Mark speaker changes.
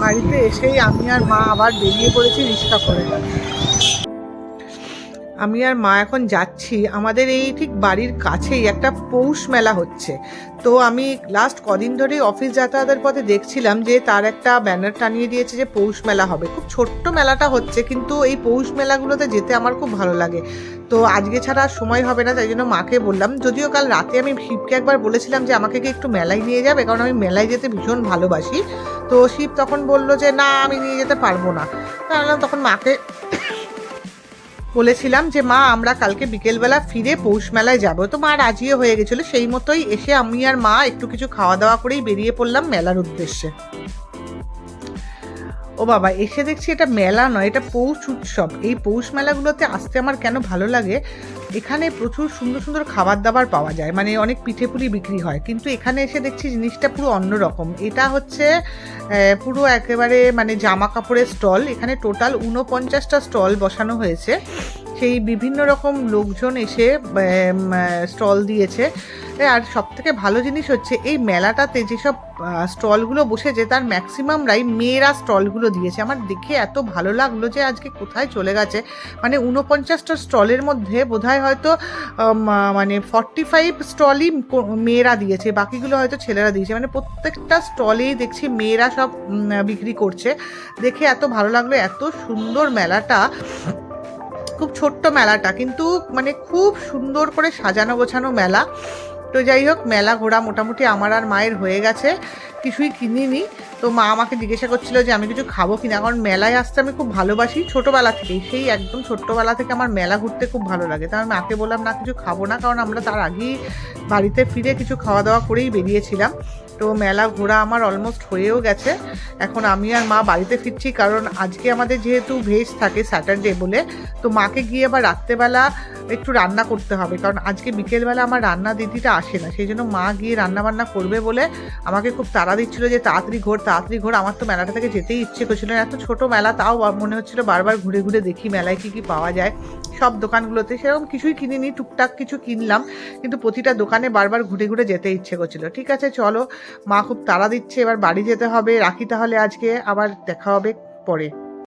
Speaker 1: বাড়িতে এসেই আমি আর মা আবার বেরিয়ে পড়েছি রিক্সা করে। আমি আর মা এখন যাচ্ছি, আমাদের এই ঠিক বাড়ির কাছেই একটা পৌষ মেলা হচ্ছে। তো আমি লাস্ট কদিন ধরেই অফিস যাতায়াতের পথে দেখছিলাম যে তার একটা ব্যানার টানিয়ে দিয়েছে যে পৌষ মেলা হবে। খুব ছোট্ট মেলাটা হচ্ছে, কিন্তু এই পৌষ মেলাগুলোতে যেতে আমার খুব ভালো লাগে। তো আজকে ছাড়া আর সময় হবে না, তাই জন্য মাকে বললাম। যদিও কাল রাতে আমি শিবকে একবার বলেছিলাম যে আমাকে কি একটু মেলায় নিয়ে যাবে, কারণ আমি মেলায় যেতে ভীষণ ভালোবাসি। তো শিব তখন বললো যে না, আমি নিয়ে যেতে পারবো না। তখন মাকে বলেছিলাম যে মা, আমরা কালকে বিকেলবেলা ফিরে পৌষ মেলায় যাবো। তো মা রাজিও হয়ে গেছিলো। সেই মতোই এসে আমি আর মা একটু কিছু খাওয়া দাওয়া করেই বেরিয়ে পড়লাম মেলার উদ্দেশ্যে। ও বাবা, এসে দেখছি এটা মেলা নয়, এটা পৌষ উৎসব। এই পৌষ মেলাগুলোতে আসতে আমার কেন ভালো লাগে, এখানে প্রচুর সুন্দর সুন্দর খাবার দাবার পাওয়া যায়, মানে অনেক পিঠেপুলি বিক্রি হয়। কিন্তু এখানে এসে দেখছি জিনিসটা পুরো অন্যরকম। এটা হচ্ছে পুরো একেবারে মানে জামা কাপড়ের স্টল। এখানে টোটাল 49টা স্টল বসানো হয়েছে। সেই বিভিন্ন রকম লোকজন এসে স্টল দিয়েছে। আর সব থেকে ভালো জিনিস হচ্ছে এই মেলাটাতে যেসব স্টলগুলো বসেছে তার ম্যাক্সিমামরাই মেয়েরা স্টলগুলো দিয়েছে। আমার দেখে এত ভালো লাগলো যে আজকে কোথায় চলে গেছে, মানে 49টা স্টলের মধ্যে বোধহয় হয়তো মানে 45 স্টলই মেয়েরা দিয়েছে, বাকিগুলো হয়তো ছেলেরা দিয়েছে। মানে প্রত্যেকটা স্টলেই দেখছি মেয়েরা সব বিক্রি করছে। দেখে এত ভালো লাগলো, এত সুন্দর মেলাটা। খুব ছোট্ট মেলাটা, কিন্তু মানে খুব সুন্দর করে সাজানো গোছানো মেলা। তো যাই হোক, মেলা ঘোরা মোটামুটি আমার আর মায়ের হয়ে গেছে, কিছুই কিনিনি। তো মা আমাকে জিজ্ঞাসা করছিল যে আমি কিছু খাবো কিনা, কারণ মেলায় আসতে আমি খুব ভালোবাসি ছোটোবেলা থেকেই। সেই একদম ছোট্টবেলা থেকে আমার মেলা ঘুরতে খুব ভালো লাগে। তো আমি মাকে বললাম না, কিছু খাবো না, কারণ আমরা তার আগেই বাড়িতে ফিরে কিছু খাওয়া দাওয়া করেই বেরিয়েছিলাম। তো মেলা ঘোরা আমার অলমোস্ট হয়েও গেছে। এখন আমি আর মা বাড়িতে ফিরছি, কারণ আজকে আমাদের যেহেতু ভেজ থাকে স্যাটারডে বলে, তো মাকে গিয়ে আবার রাত্রেবেলা একটু রান্না করতে হবে, কারণ আজকে বিকেলবেলা আমার রান্না দিদিটা আসে না। সেই জন্য মা গিয়ে রান্না বান্না করবে বলে আমাকে খুব তাড়া দিচ্ছিলো যে তাড়াতাড়ি ঘোর তাড়াতাড়ি ঘোর। আমার তো মেলাটা থেকে যেতেই ইচ্ছে করছিল না, এত ছোটো মেলা, তাও মনে হচ্ছিল বারবার ঘুরে ঘুরে দেখি মেলায় কী কী পাওয়া যায়। সব দোকানগুলোতে সেরকম কিছুই কিনিনি, টুকটাক কিছু কিনলাম, কিন্তু প্রতিটা দোকানে বারবার ঘুরে ঘুরে যেতে ইচ্ছে করছিল। ঠিক আছে চলো, মা খুব তাড়া দিচ্ছে, এবার বাড়ি যেতে হবে। রাখি তাহলে, আজকে আবার দেখা হবে পরে।